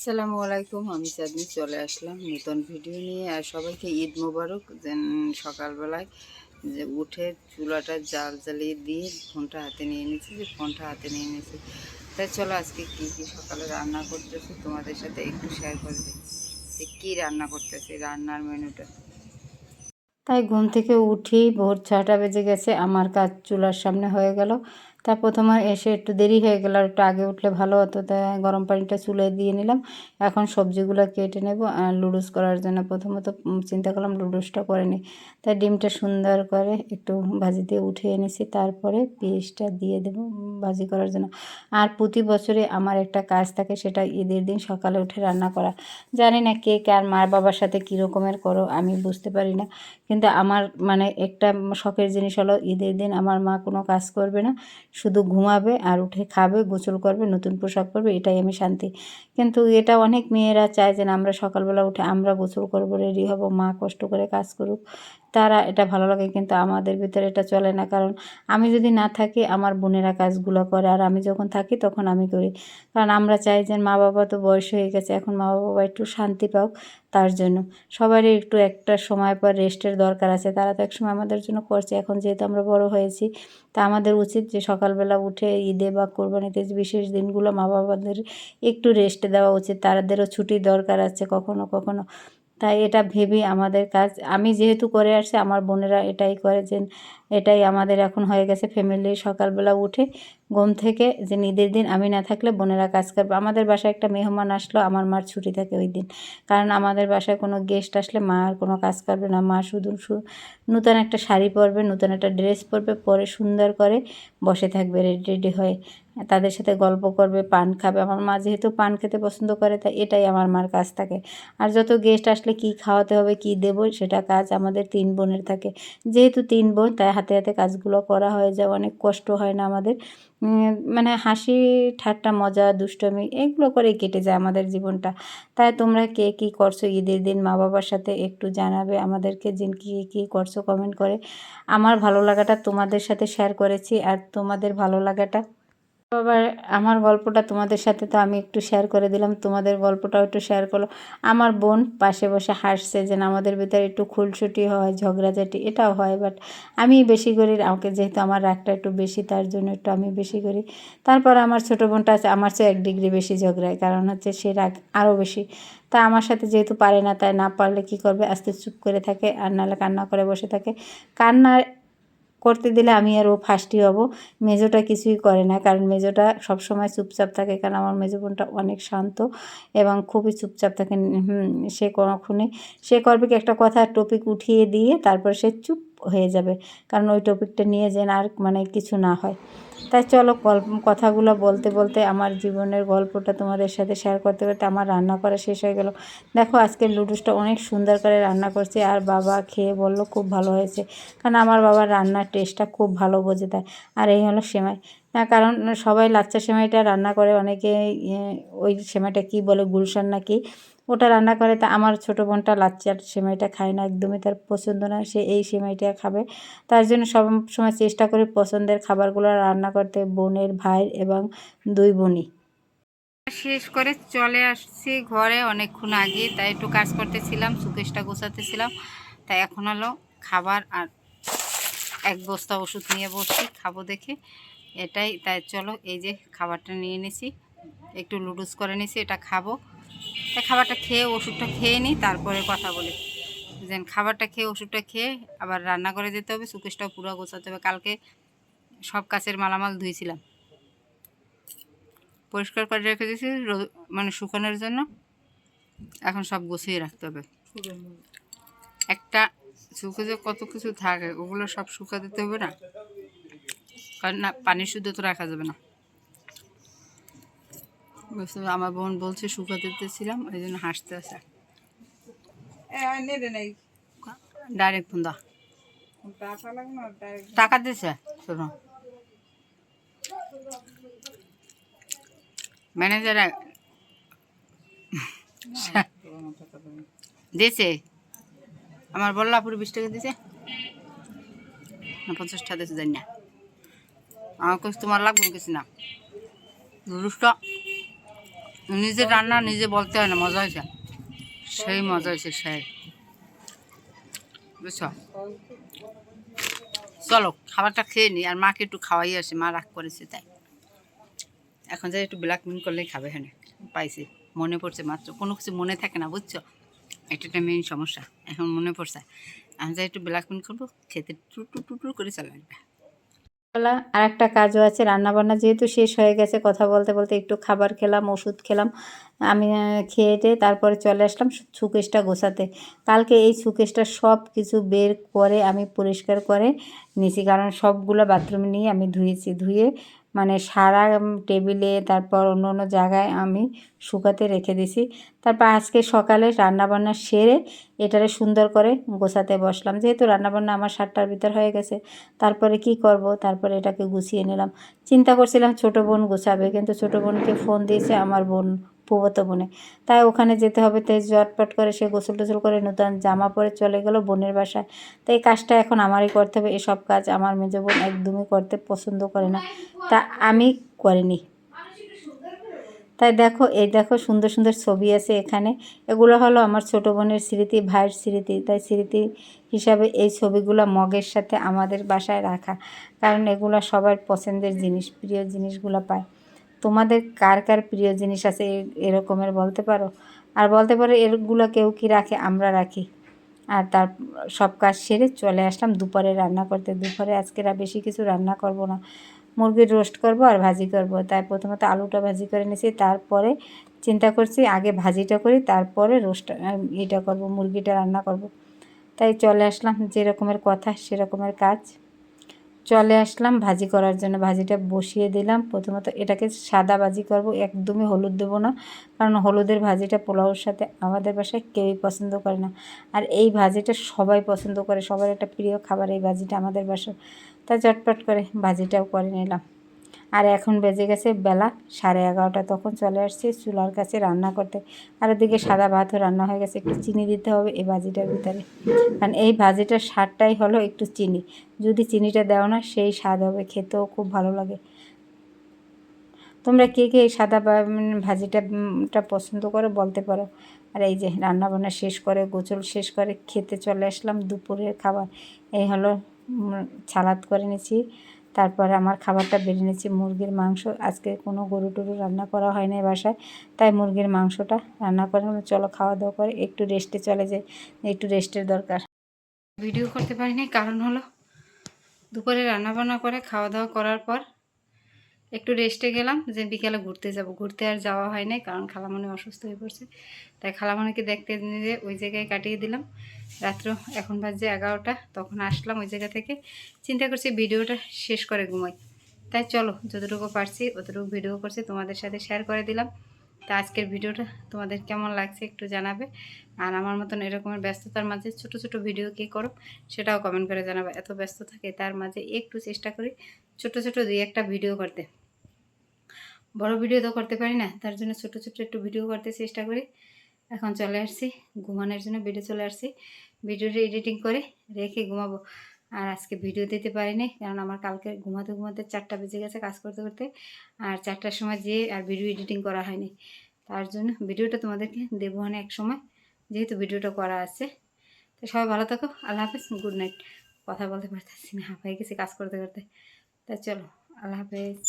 আসসালামু আলাইকুম। আমি চাঁদনি চলে আসলাম নতুন ভিডিও নিয়ে। আর সবাইকে ঈদ মোবারক। যেন সকালবেলায় যে উঠে চুলাটা জাল জ্বালিয়ে দিয়ে ফোনটা হাতে নিয়ে নিয়েছি। তাই চলো আজকে কী কী সকালে রান্না করতেছি তোমাদের সাথে একটু শেয়ার করে দিই যে কী রান্না করতেছি, রান্নার মেনুটা। তাই ঘুম থেকে উঠি ভোর 6টা বেজে গেছে, আমার কাজ চুলার সামনে হয়ে গেল। তা প্রথমে এসে একটু দেরি হয়ে গেল, আর একটু আগে উঠলে ভালো হতো, তাই গরম পানিটা চুলে দিয়ে নিলাম। এখন সবজিগুলো কেটে নেব আর লুডুস করার জন্য প্রথমত চিন্তা করলাম লুডুসটা করে নিই। তাই ডিমটা সুন্দর করে একটু ভাজি দিয়ে উঠিয়ে এনেছি, তারপরে পেঁয়াজটা দিয়ে দেবো ভাজি করার জন্য। আর প্রতি বছরে আমার একটা কাজ থাকে, সেটা ঈদের দিন সকালে উঠে রান্না করা। জানি না কে কার মার বাবার সাথে কী রকমের করো, আমি বুঝতে পারি না। কিন্তু আমার মানে একটা শখের জিনিস হলো ঈদের দিন আমার মা কোনো কাজ করবে না, শুধু ঘুমাবে আর উঠে খাবে, গোসল করবে, নতুন পোশাক পরবে, এটাই আমি শান্তি। কিন্তু এটা অনেক মেয়েরা চায় যে আমরা সকালবেলা উঠে আমরা গোসল করবো, রেডি হব, মা কষ্ট করে কাজ করুক, তারা এটা ভালো লাগে। কিন্তু আমাদের ভিতরে এটা চলে না, কারণ আমি যদি না থাকি আমার বোনেরা কাজগুলো করে, আর আমি যখন থাকি তখন আমি করি। কারণ আমরা চাই যে মা বাবা তো বয়স হয়ে গেছে, এখন মা বাবা একটু শান্তি পাওক, তার জন্য সবারই একটু একটা সময় পর রেস্টের দরকার আছে। তারা তো একসময় আমাদের জন্য করছে, এখন যেহেতু আমরা বড় হয়েছি, তা আমাদের উচিত যে সকালবেলা উঠে ঈদে বা কোরবানিতে বিশেষ দিনগুলো মা বাবাদের একটু রেস্ট দেওয়া উচিত। তাদেরও ছুটির দরকার আছে কখনো কখনো। তাই এটা ভেবেই আমাদের কাজ, আমি যেহেতু করে আসছি, আমার বোনেরা এটাই করে, যে এটাই আমাদের এখন হয়ে গেছে ফ্যামিলি। সকালবেলা উঠে ঘুম থেকে যে ঈদের দিন আমি না থাকলে বোনেরা কাজ করবে। আমাদের বাসায় একটা মেহমান আসলো, আমার মার ছুটি থাকে ওই দিন, কারণ আমাদের বাসায় কোনো গেস্ট আসলে মা আর কোনো কাজ করবে না। মা শুধু নূতন একটা শাড়ি পরবে, নূতন একটা ড্রেস পরবে, পরে সুন্দর করে বসে থাকবে রেডি রেডি হয়ে, তাদের সাথে গল্প করবে, পান খাবে। আমার মা যেহেতু পান খেতে পছন্দ করে, তাই এটাই আমার মার কাজ থাকে। আর যত গেস্ট আসলে কি খাওয়াতে হবে, কি দেবো, সেটা কাজ আমাদের 3 বোনের থাকে। যেহেতু 3 বোন, তাই হাতে হাতে কাজগুলো করা হয়ে যায়, অনেক কষ্ট হয় না আমাদের। মানে হাসি ঠাট্টা মজা দুষ্টুমি এগুলো করেই কেটে যায় আমাদের জীবনটা। তাই তোমরা কে কী করছো ঈদের দিন মা বাবার সাথে একটু জানাবে আমাদেরকে, যে কী কী করছো কমেন্ট করে। আমার ভালো লাগাটা তোমাদের সাথে শেয়ার করেছি, আর তোমাদের ভালো লাগাটা আবার আমার গল্পটা তোমাদের সাথে তো আমি একটু শেয়ার করে দিলাম, তোমাদের গল্পটাও একটু শেয়ার করলো। আমার বোন পাশে বসে হাসছে, যে আমাদের ভিতরে একটু খুনসুটি হয়, ঝগড়াঝাটি এটাও হয়, বাট আমি বেশি করি। আমাকে যেহেতু আমার রাগটা একটু বেশি, তার জন্য একটু আমি বেশি করি। তারপর আমার ছোটো বোনটা আছে, আমার চেয়ে 1 ডিগ্রি বেশি ঝগড়ায়, কারণ হচ্ছে সে রাগ আরও বেশি। তা আমার সাথে যেহেতু পারে না, তাই না পারলে কী করবে, আস্তে চুপ করে থাকে, আর নাহলে কান্না করে বসে থাকে। কান্না করতে দিলে আমি আর ও ফার্স্টই হব। মেজোটা কিছুই করে না, কারণ মেজোটা সবসময় চুপচাপ থাকে, কারণ আমার মেজো বোনটা অনেক শান্ত এবং খুবই চুপচাপ থাকে। সে কখনোই সে করবে কি, একটা কথা টপিক উঠিয়ে দিয়ে তারপর সে চুপ হয়ে যাবে, কারণ ওই টপিকটা নিয়ে যেন আর মানে কিছু না হয়। তাই চলো কথাগুলো বলতে বলতে আমার জীবনের গল্পটা তোমাদের সাথে শেয়ার করতে করতে আমার রান্না করা শেষ হয়ে গেল। দেখো আজকে লুডুসটা অনেক সুন্দর করে রান্না করছে, আর বাবা খেয়ে বলল খুব ভালো হয়েছে, কারণ আমার বাবার রান্নার টেস্টটা খুব ভালো বোঝে। তাই আর এই হলো সেমাই। না, কারণ সবাই লাচ্চা সেমাইটা রান্না করে, অনেকে ওই সেমাইটা কী বলে, গুলশান নাকি, ওটা রান্না করে। তা আমার ছোটো বোনটা লাচ্চার সেমাইটা খায় না, একদমই তার পছন্দ না, সে এই সেমাইটা খাবে। তার জন্য সব সময় চেষ্টা করি পছন্দের খাবারগুলো রান্না করতে, বোনের, ভাইয়ের এবং 2 বোনই। শেষ করে চলে আসছি ঘরে অনেকক্ষণ আগে, তাই একটু কাজ করতেছিলাম, সুকেশটা গোছাতেছিলাম। তাই এখন হলো খাবার আর 1 বস্তা ওষুধ নিয়ে বসছি খাবো দেখে, এটাই। তাই চলো এই যে খাবারটা নিয়ে নিছি, একটু লুডুস করে নিছি, এটা খাবো। তাই খাবারটা খেয়ে ওষুধটা খেয়ে নিই, তারপরে কথা বলি। যেন খাবারটা খেয়ে ওষুধটা খেয়ে আবার রান্না করে যেতে হবে, সুকেশটাও পুরো গোছাতে হবে। কালকে সব কাছের মালামাল ধুইছিলাম, পরিষ্কার করে রেখে দিয়েছি মানে শুকানোর জন্য। এখন সব গুছিয়ে রাখতে হবে। একটা শুকে যে কত কিছু থাকে, ওগুলো সব শুকা দিতে হবে না, কারণ না পানি শুদ্ধ তো রাখা যাবে না। আমার বোন বলছে শুকা দিতেছিলাম, ওই জন্য হাসতে আসে। ডাইরেক্ট ফোন দা, টাকা দিছে শোনো, ম্যানেজার দিয়েছে। আমার বল্লাপুরে 20 টাকা দিয়েছে না 50 টাকা দিয়েছে, জানি না। আমার কাছে তোমার লাগবে কিছু না, রুসটা নিজে রান্না নিজে বলতে হয় না, মজা হয়েছে, সেই মজা হয়েছে সেই, বুঝছো? চলো খাবারটা খেয়ে নি, আর মাকে একটু খাওয়াই আসি, মা রাগ করেছে তাই। এখন যাই একটু ব্ল্যাক মিন করলেই খাবে, হ্যাঁ পাইছি, মনে পড়ছে মাত্র, কোনো কিছু মনে থাকে না বুঝছো, এটা একটা মেইন সমস্যা। এখন মনে পড়ছে, আমি যাই একটু ব্ল্যাক মিন করবো, খেতে টু টু টু টু করে চলে আসবে। বেলা আর একটা কাজও আছে, রান্নাবান্না যেহেতু শেষ হয়ে গেছে, কথা বলতে বলতে একটু খাবার খেলাম, ওষুধ খেলাম। আমি খেয়ে তারপরে চলে আসলাম সুকেশটা গোছাতে। কালকে এই সুকেশটা সব কিছু বের করে আমি পরিষ্কার করে নিয়েছি, কারণ সবগুলো বাথরুমে নিয়ে আমি ধুয়ে মানে সারা টেবিলে, তারপর অন্য অন্য জায়গায় আমি শুকাতে রেখে দিছি। তারপর আজকে সকালে রান্নাবান্না সেরে এটারে সুন্দর করে গোছাতে বসলাম, যেহেতু রান্নাবান্না আমার 7টার ভিতর হয়ে গেছে। তারপরে কি করব, তারপরে এটাকে গুছিয়ে নিলাম। চিন্তা করছিলাম ছোটো বোন গোছাবে, কিন্তু ছোটো বোনকে ফোন দিয়েছে আমার বোন, ফুফাতো বোনে, তাই ওখানে যেতে হবে। তাই ঝটপট করে সে গোসল টোসল করে নতুন জামা পরে চলে গেল বোনের বাসায়। তাই এই কাজটা এখন আমারই করতে হবে। এসব কাজ আমার মেজো বোন একদমই করতে পছন্দ করে না, তা আমি করিনি। তাই দেখো, এই দেখো সুন্দর সুন্দর ছবি আছে এখানে, এগুলো হলো আমার ছোটো বোনের স্মৃতি, ভাইয়ের স্মৃতি। তাই স্মৃতি হিসাবে এই ছবিগুলো মগের সাথে আমাদের বাসায় রাখা, কারণ এগুলো সবার পছন্দের জিনিস, প্রিয় জিনিসগুলো পায়। তোমাদের কার কার প্রিয় জিনিস আছে এরকমের বলতে পারো, আর বলতে পারো এগুলো কেউ কি রাখে, আমরা রাখি। আর তার সব কাজ সেরে চলে আসলাম দুপুরে রান্না করতে। দুপুরে আজকে বেশি কিছু রান্না করব না, মুরগির রোস্ট করব আর ভাজি করব। তাই প্রথমত আলুটা ভাজি করে নিয়েছি, তারপরে চিন্তা করছি আগে ভাজিটা করি, তারপরে এটা করব, মুরগিটা রান্না করব। তাই চলে আসলাম, যে রকমের কথা সেরকমের কাজ। চলে আসলাম ভাজি করার জন্য, ভাজিটা বসিয়ে দিলাম। প্রথমত এটাকে সাদা ভাজি করব, একদমই হলুদ দেবো না, কারণ হলুদের ভাজিটা পোলাওর সাথে আমাদের বাসায় কেউই পছন্দ করে না। আর এই ভাজিটা সবাই পছন্দ করে, সবার একটা প্রিয় খাবার এই ভাজিটা আমাদের বাসায়। তাই চটপট করে ভাজিটাও করে নিলাম। আর এখন বেজে গেছে বেলা 11:30, তখন চলে আসছি চুলার কাছে রান্না করতে। আর ওদিকে সাদা ভাতও রান্না হয়ে গেছে। একটু চিনি দিতে হবে এই ভাজিটার ভিতরে, কারণ এই ভাজিটার স্বাদটাই হলো একটু চিনি। যদি চিনিটা দাও না সেই স্বাদ হবে, খেতেও খুব ভালো লাগে। তোমরা কে কে এই সাদা ভাজিটা পছন্দ করো বলতে পারো। আর এই যে রান্নাবান্না শেষ করে, গোসল শেষ করে খেতে চলে আসলাম দুপুরের খাবার। এই হলো সালাদ করে নিয়েছি, তারপরে আমার খাবারটা বেড়ে নিয়েছি মুরগির মাংস। আজকে কোনো গরু টরু রান্না করা হয় না বাসায়, তাই মুরগির মাংসটা রান্না করে চলো খাওয়া দাওয়া করে একটু রেস্টে চলে যাই, একটু রেস্টের দরকার। ভিডিও করতে পারিনি, কারণ হলো দুপুরে রান্নাবান্না করে খাওয়া দাওয়া করার পর একটু রেস্টে গেলাম, যে বিকেলে ঘুরতে যাব। ঘুরতে আর যাওয়া হয় নাই, কারণ খালামণি অসুস্থ হয়ে পড়ছে। তাই খালামণিকে দেখতে নিয়ে ওই জায়গায় কাটিয়ে দিলাম রাত্র। এখন বাজে 11টা, তখন আসলাম ওই জায়গা থেকে। চিন্তা করছি ভিডিওটা শেষ করে ঘুমাই। তাই চলো যতটুকু পারছি অতটুকু ভিডিও করছি, তোমাদের সাথে শেয়ার করে দিলাম। তা আজকের ভিডিওটা তোমাদের কেমন লাগছে একটু জানাবে। আর আমার মতন এরকমের ব্যস্ততার মাঝে ছোট ছোট ভিডিও কী করো সেটাও কমেন্ট করে জানাবে। এত ব্যস্ত থাকে, তার মাঝে একটু চেষ্টা করি ছোট ছোট 2-1টা ভিডিও করতে। বড় ভিডিও তো করতে পারি না, তার জন্য ছোট ছোট একটু ভিডিও করতে চেষ্টা করি। এখন চলে আসছি ঘুমানোর জন্য, বেডে চলে আসছি। ভিডিওটা এডিটিং করে রেখে ঘুমাবো। আর আজকে ভিডিও দিতে পারিনি, কারণ আমার কালকে ঘুমাতে ঘুমাতে 4টা বেজে গেছে কাজ করতে করতে। আর 4টার সময় যেয়ে আর ভিডিও এডিটিং করা হয়নি, তার জন্য ভিডিওটা তোমাদেরকে দেবো অনেক সময়, যেহেতু ভিডিওটা করা আছে। তো সবাই ভালো থাকো, আল্লাহ হাফেজ, গুড নাইট। কথা বলতে পারতেছি না, হাঁপাই গেছি কাজ করতে করতে। তা চলো, আল্লাহ হাফেজ।